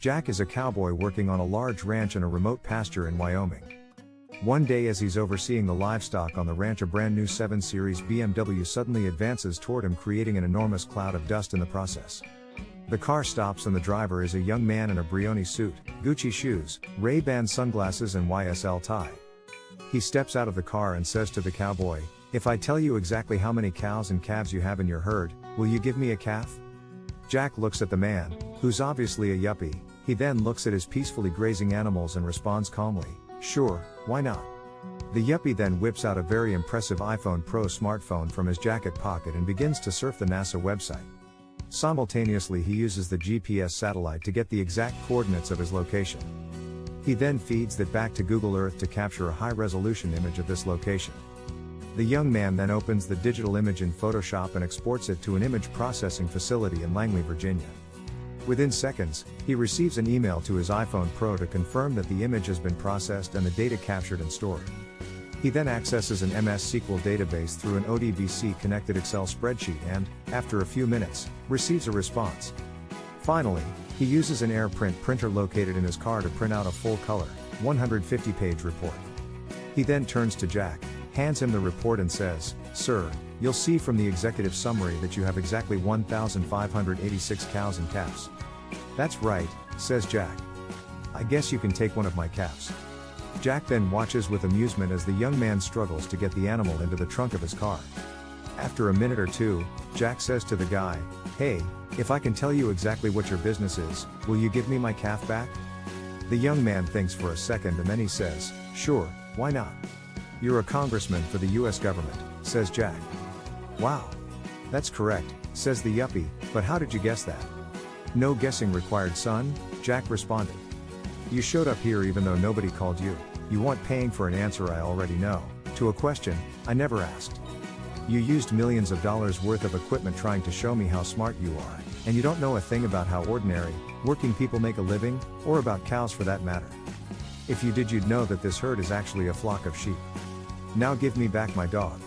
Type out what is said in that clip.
Jack is a cowboy working on a large ranch in a remote pasture in Wyoming. One day as he's overseeing the livestock on the ranch, a brand new 7 Series BMW suddenly advances toward him, creating an enormous cloud of dust in the process. The car stops and the driver is a young man in a Brioni suit, Gucci shoes, Ray-Ban sunglasses and YSL tie. He steps out of the car and says to the cowboy, "If I tell you exactly how many cows and calves you have in your herd, will you give me a calf?" Jack looks at the man, who's obviously a yuppie. He then looks at his peacefully grazing animals and responds calmly, "Sure, why not?" The yuppie then whips out a very impressive iPhone Pro smartphone from his jacket pocket and begins to surf the NASA website. Simultaneously, he uses the GPS satellite to get the exact coordinates of his location. He then feeds that back to Google Earth to capture a high-resolution image of this location. The young man then opens the digital image in Photoshop and exports it to an image processing facility in Langley, Virginia. Within seconds, he receives an email to his iPhone Pro to confirm that the image has been processed and the data captured and stored. He then accesses an MS SQL database through an ODBC connected Excel spreadsheet and, after a few minutes, receives a response. Finally, he uses an AirPrint printer located in his car to print out a full-color, 150-page report. He then turns to Jack, hands him the report and says, "Sir, you'll see from the executive summary that you have exactly 1,586 cows and calves." "That's right," says Jack. "I guess you can take one of my calves." Jack then watches with amusement as the young man struggles to get the animal into the trunk of his car. After a minute or two, Jack says to the guy, "Hey, if I can tell you exactly what your business is, will you give me my calf back?" The young man thinks for a second and then he says, "Sure, why not? You're a congressman for the US government," says Jack. "Wow. That's correct," says the yuppie, "but how did you guess that?" "No guessing required, son," Jack responded. "You showed up here even though nobody called you. You want paying for an answer I already know, to a question I never asked. You used millions of dollars worth of equipment trying to show me how smart you are, and you don't know a thing about how ordinary, working people make a living, or about cows for that matter. If you did, you'd know that this herd is actually a flock of sheep. Now give me back my dog."